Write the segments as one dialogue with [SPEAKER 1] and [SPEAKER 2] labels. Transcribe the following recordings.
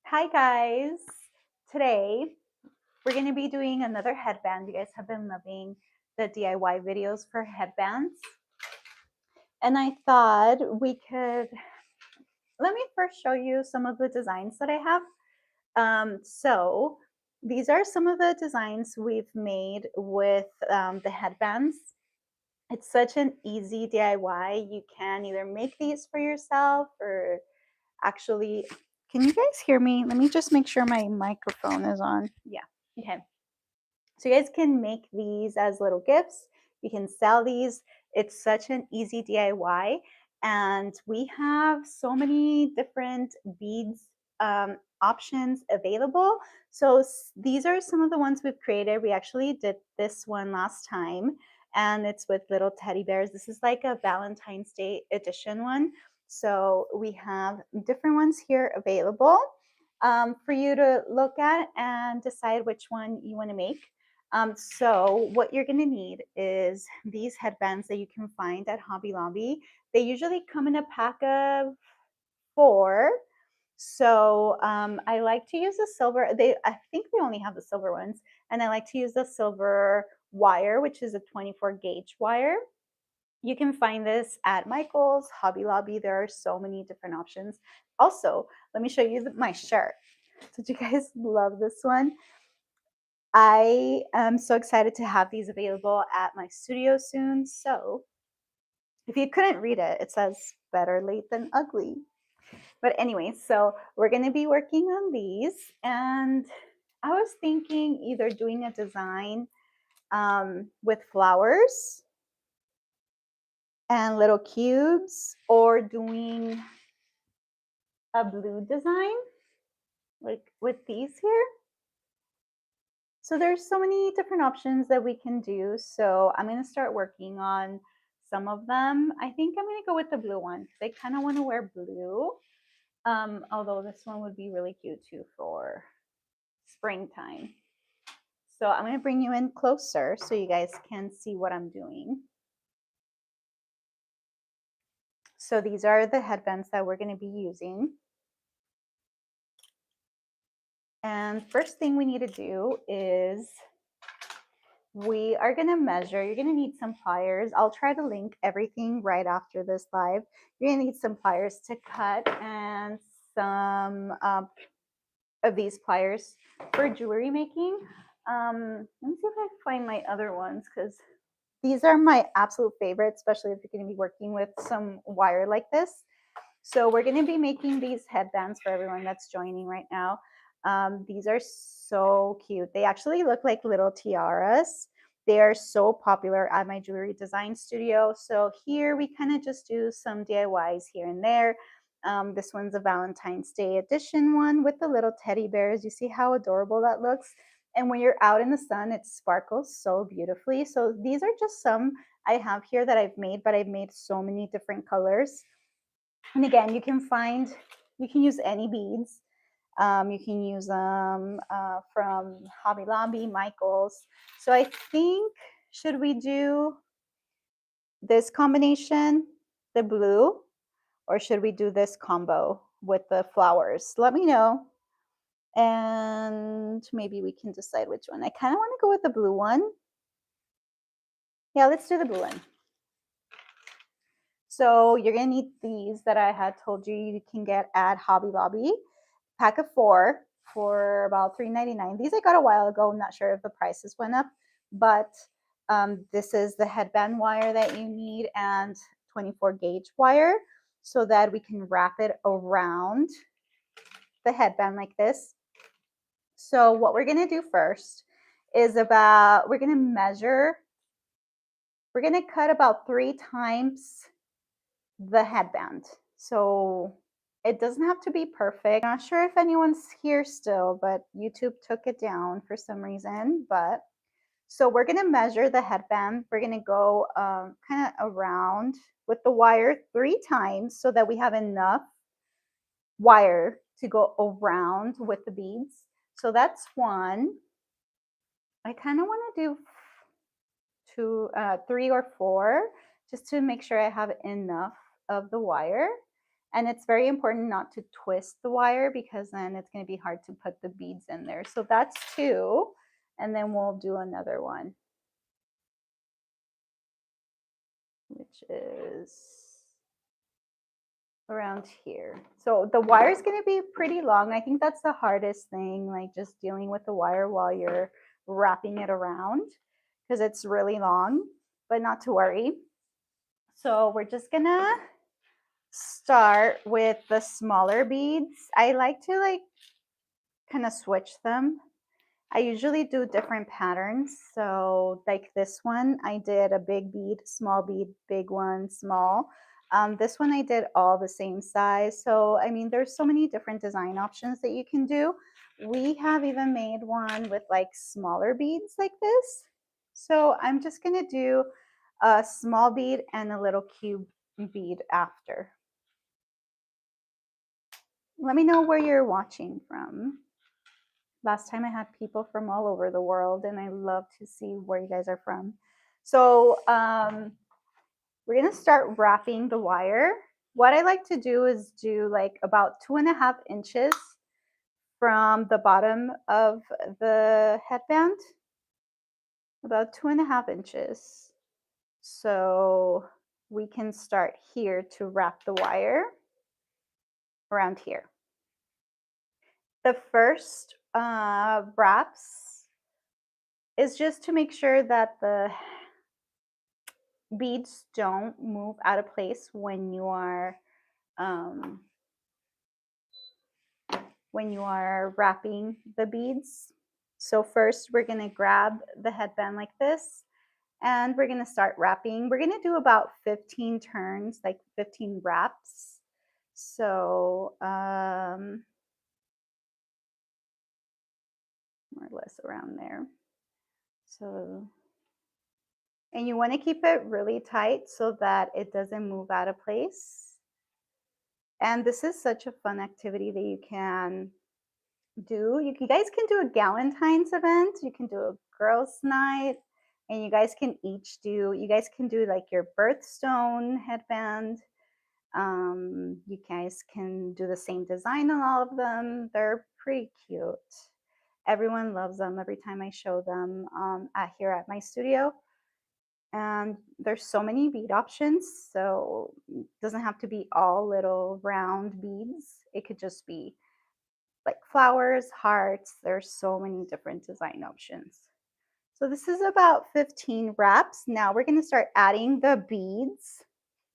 [SPEAKER 1] Hi guys! Today we're going to be doing another headband. You guys have been loving the DIY videos for headbands. And I thought let me first show you some of the designs that I have. So these are some of the designs we've made with the headbands. It's such an easy DIY. You can either make these for yourself or actually, can you guys hear me? Let me just make sure my microphone is on. Yeah, okay. So you guys can make these as little gifts. You can sell these. It's such an easy DIY. And we have so many different beads options available. So these are some of the ones we've created. We actually did this one last time, and it's with little teddy bears. This is like a Valentine's Day edition one. So we have different ones here available for you to look at and decide which one you want to make. So what you're going to need is these headbands that you can find at Hobby Lobby. They usually come in a pack of 4. So I like to use the silver. I think they only have the silver ones. And I like to use the silver wire, which is a 24 gauge wire. You can find this at Michael's, Hobby Lobby. There are so many different options. Also, let me show you my shirt. Did you guys love this one? I am so excited to have these available at my studio soon. So if you couldn't read it, it says better late than ugly. But anyway, so we're going to be working on these. And I was thinking either doing a design with flowers and little cubes, or doing a blue design like with these here. So there's so many different options that we can do. So I'm going to start working on some of them. I think I'm going to go with the blue one because I kind of want to wear blue. Although this one would be really cute too for springtime. So I'm going to bring you in closer so you guys can see what I'm doing. So these are the headbands that we're going to be using. And first thing we need to do is we are going to measure. You're going to need some pliers. I'll try to link everything right after this live. You're going to need some pliers to cut and some of these pliers for jewelry making. Let me see if I find my other ones because these are my absolute favorite, especially if you're going to be working with some wire like this. So we're going to be making these headbands for everyone that's joining right now. These are so cute. They actually look like little tiaras. They are so popular at my jewelry design studio. So here we kind of just do some DIYs here and there. This one's a Valentine's Day edition one with the little teddy bears. You see how adorable that looks? And when you're out in the sun, it sparkles so beautifully. So these are just some I have here that I've made, but I've made so many different colors. And again, you can use any beads. You can use them from Hobby Lobby, Michael's. So I think, should we do this combination, the blue, or should we do this combo with the flowers? Let me know. And maybe we can decide which one. I kind of want to go with the blue one. Yeah, let's do the blue one. So you're going to need these that I had told you can get at Hobby Lobby. Pack of 4 for about $3.99. These I got a while ago. I'm not sure if the prices went up, but this is the headband wire that you need and 24 gauge wire so that we can wrap it around the headband like this. So what we're going to do first is we're going to measure. We're going to cut about 3 times the headband. So it doesn't have to be perfect. I'm not sure if anyone's here still, but YouTube took it down for some reason. But so we're going to measure the headband. We're going to go kind of around with the wire 3 times so that we have enough wire to go around with the beads. So that's 1. I kind of want to do 3 or 4 just to make sure I have enough of the wire. And it's very important not to twist the wire because then it's going to be hard to put the beads in there. So that's 2, and then we'll do another one, which is around here. So the wire is going to be pretty long. I think that's the hardest thing, like just dealing with the wire while you're wrapping it around, because it's really long, but not to worry. So we're just gonna start with the smaller beads. I like to kind of switch them. I usually do different patterns. So like this one, I did a big bead, small bead, big one, small. This one I did all the same size. So, I mean, there's so many different design options that you can do. We have even made one with like smaller beads like this. So I'm just gonna do a small bead and a little cube bead after. Let me know where you're watching from. Last time I had people from all over the world, and I love to see where you guys are from. So we're gonna start wrapping the wire. What I like to do is do like about 2.5 inches from the bottom of the headband, about 2.5 inches. So we can start here to wrap the wire around here. The first wraps is just to make sure that the beads don't move out of place when you are wrapping the beads. So first we're going to grab the headband like this, and we're going to start wrapping. We're going to do about 15 turns, like 15 wraps. So more or less around there. So, and you want to keep it really tight so that it doesn't move out of place. And this is such a fun activity that you can do. You guys can do a Galentine's event. You can do a girls' night, and you guys can do like your birthstone headband. You guys can do the same design on all of them. They're pretty cute. Everyone loves them every time I show them here at my studio. And there's so many bead options, so it doesn't have to be all little round beads. It could just be like flowers, hearts. There's so many different design options. So this is about 15 wraps. Now we're going to start adding the beads.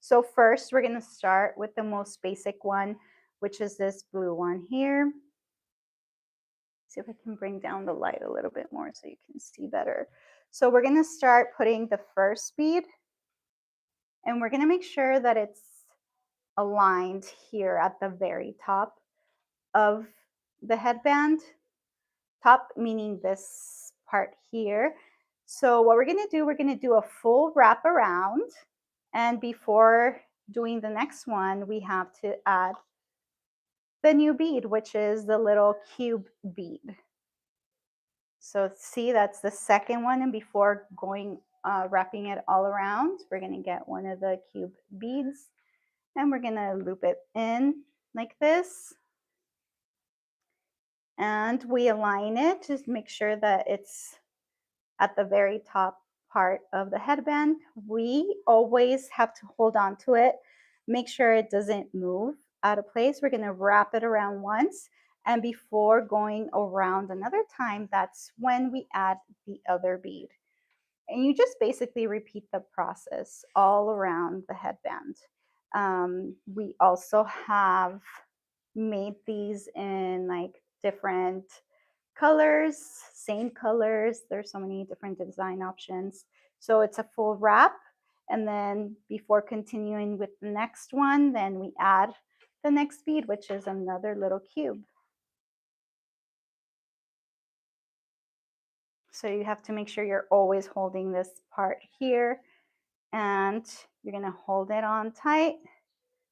[SPEAKER 1] So first we're going to start with the most basic one, which is this blue one here. See if I can bring down the light a little bit more so you can see better. So we're going to start putting the first bead, and we're going to make sure that it's aligned here at the very top of the headband. Top meaning this part here. So what we're going to do a full wrap around, and before doing the next one, we have to add the new bead, which is the little cube bead. So see, that's the second one, and before going wrapping it all around, we're going to get one of the cube beads, and we're going to loop it in like this, and we align it to make sure that it's at the very top part of the headband. We always have to hold on to it, make sure it doesn't move out of place. We're going to wrap it around once, and before going around another time, that's when we add the other bead. And you just basically repeat the process all around the headband. We also have made these in like different colors, same colors. There's so many different design options. So it's a full wrap. And then before continuing with the next one, then we add the next bead, which is another little cube. So you have to make sure you're always holding this part here, and you're going to hold it on tight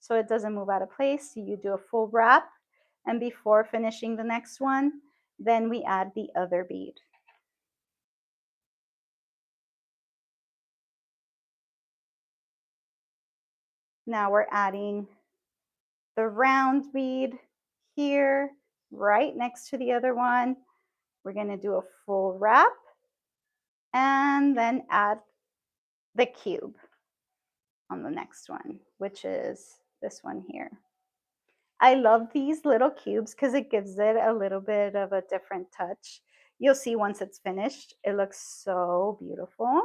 [SPEAKER 1] so it doesn't move out of place. You do a full wrap, and before finishing the next one, then we add the other bead. Now we're adding the round bead here, right next to the other one. We're going to do a full wrap and then add the cube on the next one, which is this one here. I love these little cubes because it gives it a little bit of a different touch. You'll see once it's finished, it looks so beautiful.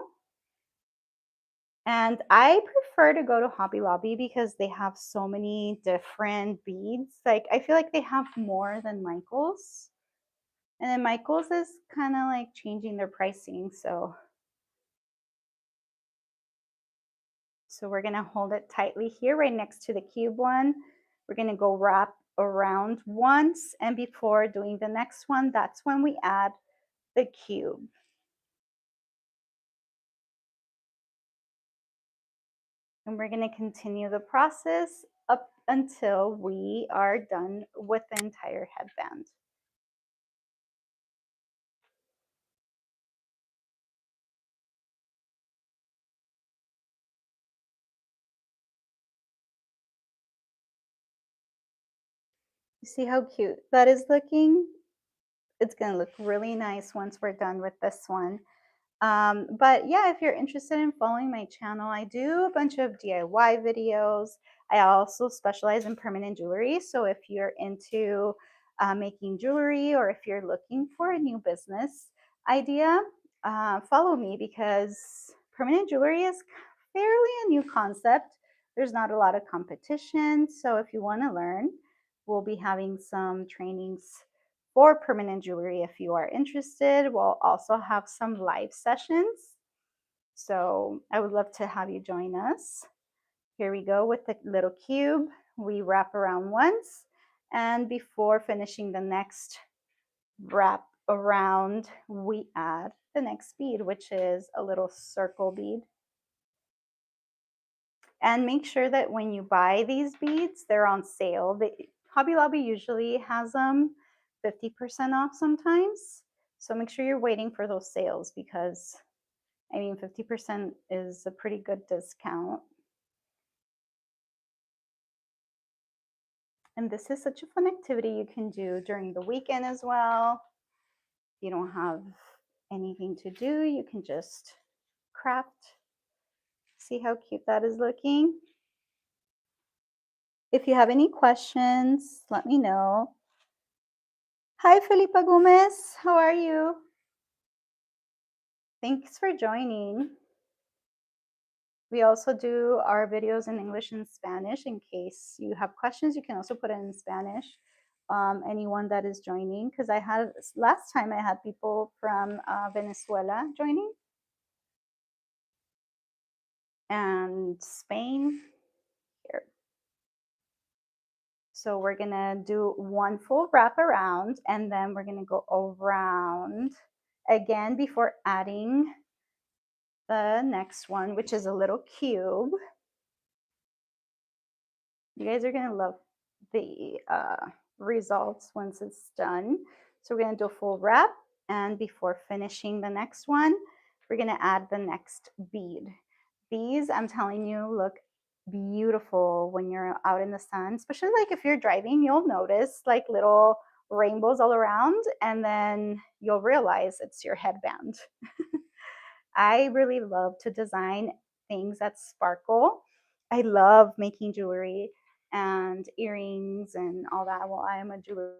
[SPEAKER 1] And I prefer to go to Hobby Lobby because they have so many different beads. Like, I feel like they have more than Michael's. And then Michael's is kind of like changing their pricing. So we're going to hold it tightly here right next to the cube one. We're going to go wrap around once. And before doing the next one, that's when we add the cube. And we're going to continue the process up until we are done with the entire headband. You see how cute that is looking? It's going to look really nice once we're done with this one. But yeah, if you're interested in following my channel, I do a bunch of DIY videos. I also specialize in permanent jewelry. So if you're into making jewelry, or if you're looking for a new business idea, follow me, because permanent jewelry is fairly a new concept. There's not a lot of competition. So if you want to learn, we'll be having some trainings for permanent jewelry if you are interested. We'll also have some live sessions. So I would love to have you join us. Here we go with the little cube. We wrap around once, and before finishing the next wrap around, we add the next bead, which is a little circle bead. And make sure that when you buy these beads, they're on sale. Hobby Lobby usually has them 50% off sometimes. So make sure you're waiting for those sales, because I mean, 50% is a pretty good discount. And this is such a fun activity you can do during the weekend as well. If you don't have anything to do, you can just craft. See how cute that is looking? If you have any questions, let me know. Hi, Felipa Gomez. How are you? Thanks for joining. We also do our videos in English and Spanish. In case you have questions, you can also put it in Spanish. Anyone that is joining, because last time I had people from Venezuela joining, and Spain here. So we're gonna do one full wrap around, and then we're gonna go around again before adding the next one, which is a little cube. You guys are gonna love the results once it's done. So we're gonna do a full wrap, and before finishing the next one, we're gonna add the next bead. These, I'm telling you, look beautiful when you're out in the sun, especially like if you're driving. You'll notice like little rainbows all around, and then you'll realize it's your headband. I really love to design things that sparkle. I love making jewelry and earrings and all that. Well, I am a jeweler